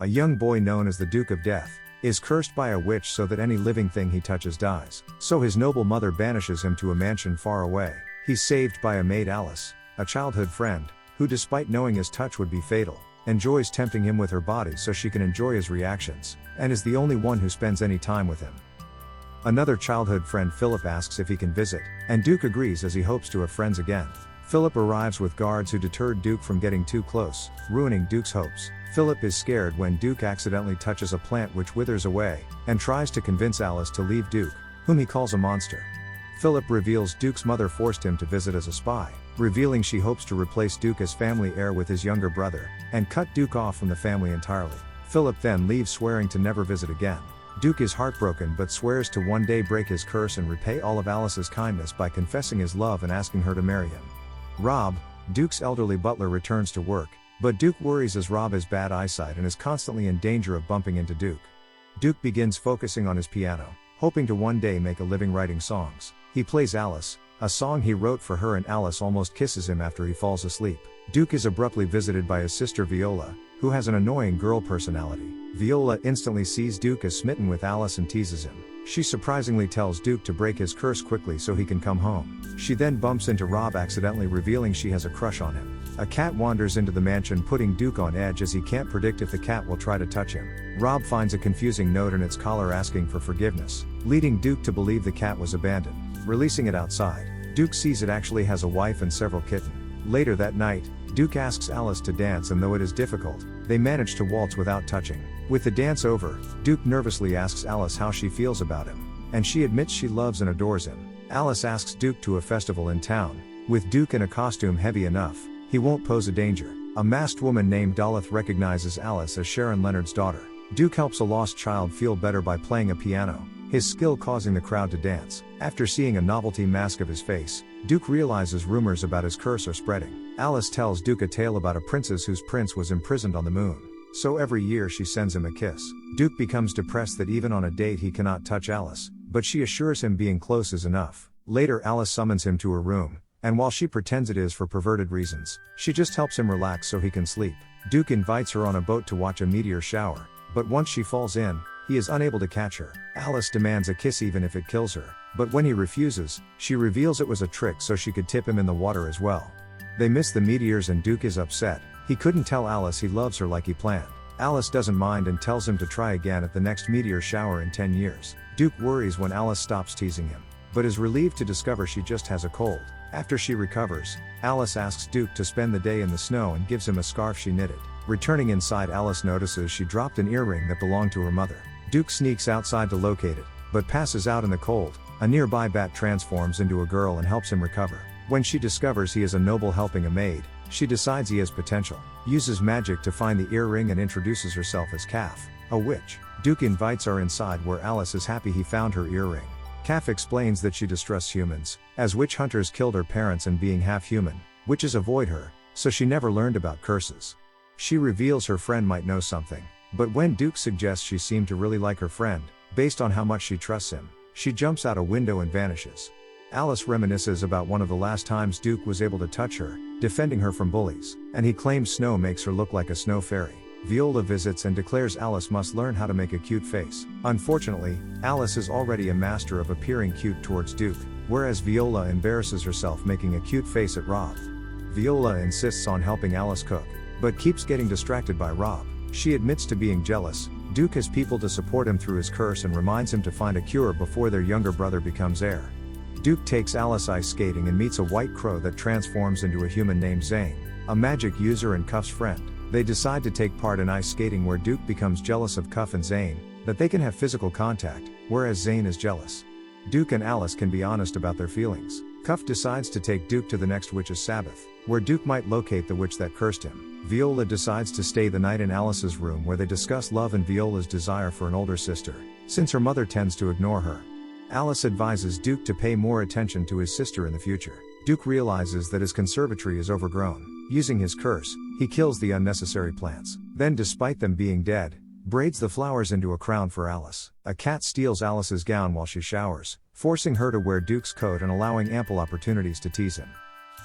A young boy known as the Duke of Death is cursed by a witch so that any living thing he touches dies. So his noble mother banishes him to a mansion far away. He's saved by a maid, Alice, a childhood friend, who despite knowing his touch would be fatal, enjoys tempting him with her body so she can enjoy his reactions, and is the only one who spends any time with him. Another childhood friend, Philip, asks if he can visit, and Duke agrees as he hopes to have friends again. Philip arrives with guards who deterred Duke from getting too close, ruining Duke's hopes. Philip is scared when Duke accidentally touches a plant which withers away, and tries to convince Alice to leave Duke, whom he calls a monster. Philip reveals Duke's mother forced him to visit as a spy, revealing she hopes to replace Duke as family heir with his younger brother, and cut Duke off from the family entirely. Philip then leaves, swearing to never visit again. Duke is heartbroken but swears to one day break his curse and repay all of Alice's kindness by confessing his love and asking her to marry him. Rob, Duke's elderly butler, returns to work, but Duke worries as Rob has bad eyesight and is constantly in danger of bumping into Duke. Duke begins focusing on his piano, hoping to one day make a living writing songs. He plays Alice, a song he wrote for her, and Alice almost kisses him after he falls asleep. Duke is abruptly visited by his sister Viola, who has an annoying girl personality. Viola instantly sees Duke as smitten with Alice and teases him. She surprisingly tells Duke to break his curse quickly so he can come home. She then bumps into Rob, accidentally revealing she has a crush on him. A cat wanders into the mansion, putting Duke on edge as he can't predict if the cat will try to touch him. Rob finds a confusing note in its collar asking for forgiveness, leading Duke to believe the cat was abandoned. Releasing it outside, Duke sees it actually has a wife and several kittens. Later that night, Duke asks Alice to dance, and though it is difficult, they manage to waltz without touching. With the dance over, Duke nervously asks Alice how she feels about him, and she admits she loves and adores him. Alice asks Duke to a festival in town. With Duke in a costume heavy enough, he won't pose a danger. A masked woman named Dolith recognizes Alice as Sharon Leonard's daughter. Duke helps a lost child feel better by playing a piano, his skill causing the crowd to dance. After seeing a novelty mask of his face, Duke realizes rumors about his curse are spreading. Alice tells Duke a tale about a princess whose prince was imprisoned on the moon. So every year she sends him a kiss. Duke becomes depressed that even on a date he cannot touch Alice, but she assures him being close is enough. Later Alice summons him to her room, and while she pretends it is for perverted reasons, she just helps him relax so he can sleep. Duke invites her on a boat to watch a meteor shower, but once she falls in, he is unable to catch her. Alice demands a kiss even if it kills her, but when he refuses, she reveals it was a trick so she could tip him in the water as well. They miss the meteors and Duke is upset. He couldn't tell Alice he loves her like he planned. Alice doesn't mind and tells him to try again at the next meteor shower in 10 years. Duke worries when Alice stops teasing him, but is relieved to discover she just has a cold. After she recovers, Alice asks Duke to spend the day in the snow and gives him a scarf she knitted. Returning inside, Alice notices she dropped an earring that belonged to her mother. Duke sneaks outside to locate it, but passes out in the cold. A nearby bat transforms into a girl and helps him recover. When she discovers he is a noble helping a maid, she decides he has potential, uses magic to find the earring and introduces herself as Calf, a witch. Duke invites her inside where Alice is happy he found her earring. Calf explains that she distrusts humans, as witch hunters killed her parents and being half human, witches avoid her, so she never learned about curses. She reveals her friend might know something, but when Duke suggests she seemed to really like her friend, based on how much she trusts him, she jumps out a window and vanishes. Alice reminisces about one of the last times Duke was able to touch her, defending her from bullies, and he claims snow makes her look like a snow fairy. Viola visits and declares Alice must learn how to make a cute face. Unfortunately, Alice is already a master of appearing cute towards Duke, whereas Viola embarrasses herself making a cute face at Rob. Viola insists on helping Alice cook, but keeps getting distracted by Rob. She admits to being jealous. Duke has people to support him through his curse and reminds him to find a cure before their younger brother becomes heir. Duke takes Alice ice skating and meets a white crow that transforms into a human named Zane, a magic user and Cuff's friend. They decide to take part in ice skating where Duke becomes jealous of Cuff and Zane, that they can have physical contact, whereas Zane is jealous. Duke and Alice can be honest about their feelings. Cuff decides to take Duke to the next witch's sabbath, where Duke might locate the witch that cursed him. Viola decides to stay the night in Alice's room where they discuss love and Viola's desire for an older sister, since her mother tends to ignore her. Alice advises Duke to pay more attention to his sister in the future. Duke realizes that his conservatory is overgrown. Using his curse, he kills the unnecessary plants. Then, despite them being dead, braids the flowers into a crown for Alice. A cat steals Alice's gown while she showers, forcing her to wear Duke's coat and allowing ample opportunities to tease him.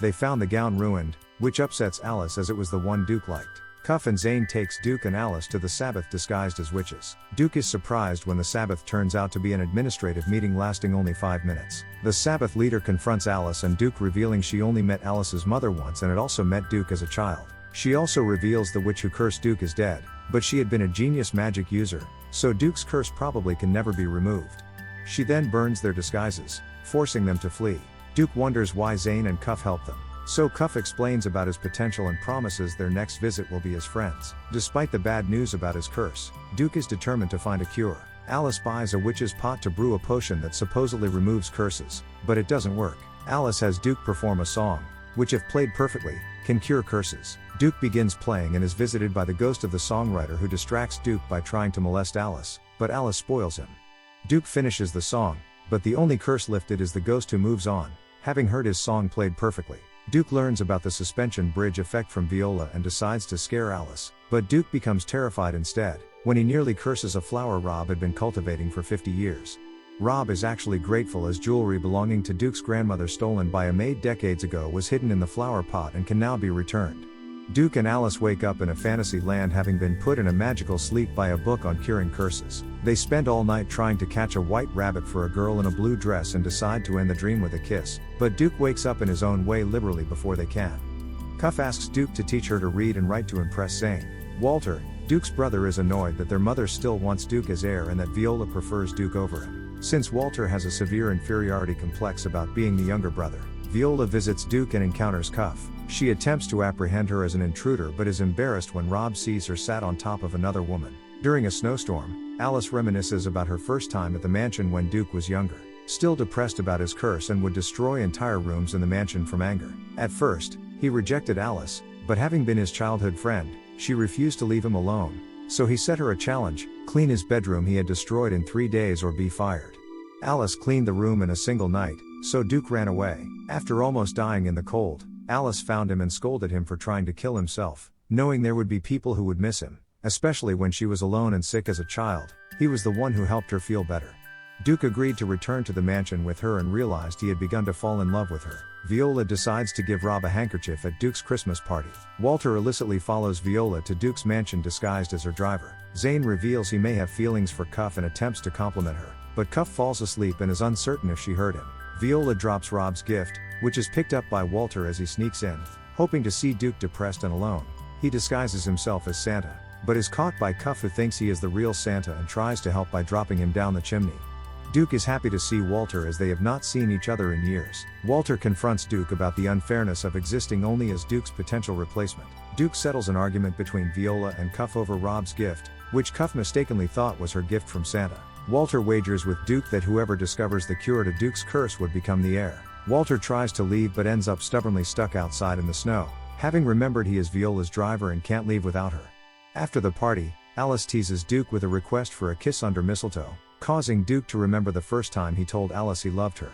They found the gown ruined, which upsets Alice as it was the one Duke liked. Cuff and Zane takes Duke and Alice to the Sabbath disguised as witches. Duke is surprised when the Sabbath turns out to be an administrative meeting lasting only 5 minutes. The Sabbath leader confronts Alice and Duke, revealing she only met Alice's mother once and had also met Duke as a child. She also reveals the witch who cursed Duke is dead, but she had been a genius magic user, so Duke's curse probably can never be removed. She then burns their disguises, forcing them to flee. Duke wonders why Zane and Cuff help them. So Cuff explains about his potential and promises their next visit will be as friends. Despite the bad news about his curse, Duke is determined to find a cure. Alice buys a witch's pot to brew a potion that supposedly removes curses, but it doesn't work. Alice has Duke perform a song, which if played perfectly, can cure curses. Duke begins playing and is visited by the ghost of the songwriter who distracts Duke by trying to molest Alice, but Alice spoils him. Duke finishes the song, but the only curse lifted is the ghost who moves on, having heard his song played perfectly. Duke learns about the suspension bridge effect from Viola and decides to scare Alice, but Duke becomes terrified instead, when he nearly curses a flower Rob had been cultivating for 50 years. Rob is actually grateful as jewelry belonging to Duke's grandmother stolen by a maid decades ago was hidden in the flower pot and can now be returned. Duke and Alice wake up in a fantasy land having been put in a magical sleep by a book on curing curses. They spend all night trying to catch a white rabbit for a girl in a blue dress and decide to end the dream with a kiss, but Duke wakes up in his own way liberally before they can. Cuff asks Duke to teach her to read and write to impress Zane. Walter, Duke's brother, is annoyed that their mother still wants Duke as heir and that Viola prefers Duke over him. Since Walter has a severe inferiority complex about being the younger brother, Viola visits Duke and encounters Cuff. She attempts to apprehend her as an intruder but is embarrassed when Rob sees her sat on top of another woman. During a snowstorm, Alice reminisces about her first time at the mansion when Duke was younger, still depressed about his curse and would destroy entire rooms in the mansion from anger. At first, he rejected Alice, but having been his childhood friend, she refused to leave him alone, so he set her a challenge: clean his bedroom he had destroyed in 3 days or be fired. Alice cleaned the room in a single night, so Duke ran away. After almost dying in the cold, Alice found him and scolded him for trying to kill himself, knowing there would be people who would miss him, especially when she was alone and sick as a child. He was the one who helped her feel better. Duke agreed to return to the mansion with her and realized he had begun to fall in love with her. Viola decides to give Rob a handkerchief at Duke's Christmas party. Walter illicitly follows Viola to Duke's mansion disguised as her driver. Zane reveals he may have feelings for Cuff and attempts to compliment her, but Cuff falls asleep and is uncertain if she heard him. Viola drops Rob's gift, which is picked up by Walter as he sneaks in, hoping to see Duke depressed and alone. He disguises himself as Santa, but is caught by Cuff, who thinks he is the real Santa and tries to help by dropping him down the chimney. Duke is happy to see Walter as they have not seen each other in years. Walter confronts Duke about the unfairness of existing only as Duke's potential replacement. Duke settles an argument between Viola and Cuff over Rob's gift, which Cuff mistakenly thought was her gift from Santa. Walter wagers with Duke that whoever discovers the cure to Duke's curse would become the heir. Walter tries to leave but ends up stubbornly stuck outside in the snow, having remembered he is Viola's driver and can't leave without her. After the party, Alice teases Duke with a request for a kiss under mistletoe, causing Duke to remember the first time he told Alice he loved her.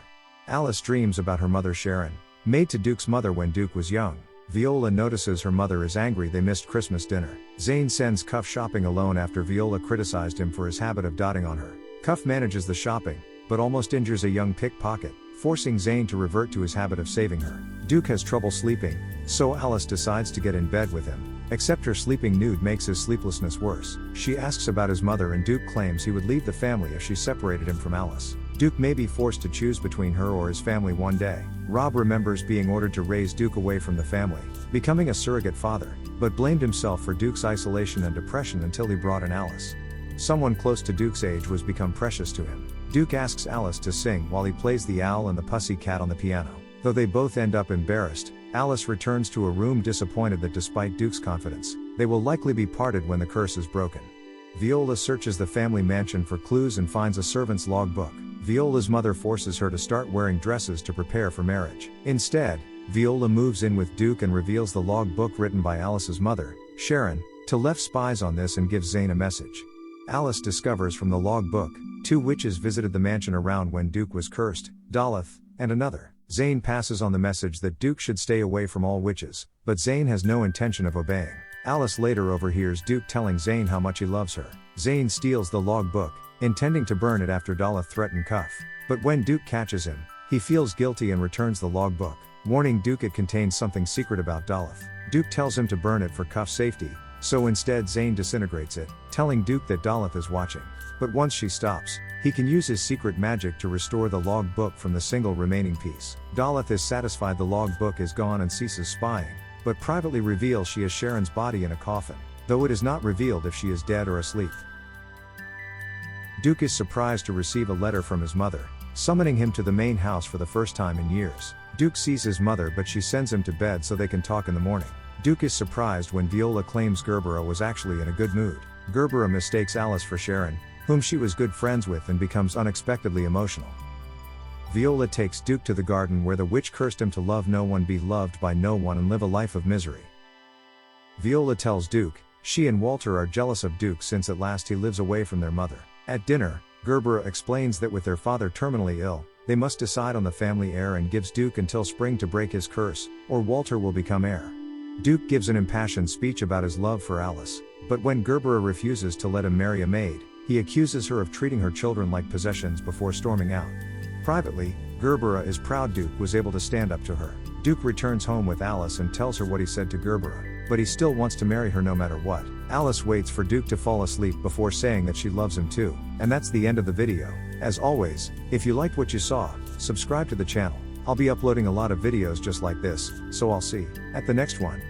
Alice dreams about her mother Sharon, maid to Duke's mother when Duke was young. Viola notices her mother is angry they missed Christmas dinner. Zane sends Cuff shopping alone after Viola criticized him for his habit of dotting on her. Cuff manages the shopping, but almost injures a young pickpocket, forcing Zane to revert to his habit of saving her. Duke has trouble sleeping, so Alice decides to get in bed with him, except her sleeping nude makes his sleeplessness worse. She asks about his mother and Duke claims he would leave the family if she separated him from Alice. Duke may be forced to choose between her or his family one day. Rob remembers being ordered to raise Duke away from the family, becoming a surrogate father, but blamed himself for Duke's isolation and depression until he brought in Alice. Someone close to Duke's age was become precious to him. Duke asks Alice to sing while he plays the owl and the pussy cat on the piano. Though they both end up embarrassed, Alice returns to her room disappointed that despite Duke's confidence, they will likely be parted when the curse is broken. Viola searches the family mansion for clues and finds a servant's logbook. Viola's mother forces her to start wearing dresses to prepare for marriage. Instead, Viola moves in with Duke and reveals the logbook written by Alice's mother, Sharon, to left spies on this and gives Zane a message. Alice discovers from the logbook, 2 witches visited the mansion around when Duke was cursed, Daleth, and another. Zane passes on the message that Duke should stay away from all witches, but Zane has no intention of obeying. Alice later overhears Duke telling Zane how much he loves her. Zane steals the logbook, intending to burn it after Daleth threatened Cuff. But when Duke catches him, he feels guilty and returns the logbook, warning Duke it contains something secret about Daleth. Duke tells him to burn it for Cuff's safety, So instead Zane disintegrates it, telling Duke that Daleth is watching. But once she stops, he can use his secret magic to restore the log book from the single remaining piece. Daleth is satisfied the log book is gone and ceases spying, but privately reveals she has Sharon's body in a coffin, though it is not revealed if she is dead or asleep. Duke is surprised to receive a letter from his mother, summoning him to the main house for the first time in years. Duke sees his mother, but she sends him to bed so they can talk in the morning. Duke is surprised when Viola claims Gerbera was actually in a good mood. Gerbera mistakes Alice for Sharon, whom she was good friends with, and becomes unexpectedly emotional. Viola takes Duke to the garden where the witch cursed him to love no one, be loved by no one, and live a life of misery. Viola tells Duke she and Walter are jealous of Duke since at last he lives away from their mother. At dinner, Gerbera explains that with their father terminally ill, they must decide on the family heir and gives Duke until spring to break his curse, or Walter will become heir. Duke gives an impassioned speech about his love for Alice, but when Gerbera refuses to let him marry a maid, he accuses her of treating her children like possessions before storming out. Privately, Gerbera is proud Duke was able to stand up to her. Duke returns home with Alice and tells her what he said to Gerbera, but he still wants to marry her no matter what. Alice waits for Duke to fall asleep before saying that she loves him too. And that's the end of the video. As always, if you liked what you saw, subscribe to the channel. I'll be uploading a lot of videos just like this, so I'll see you at the next one.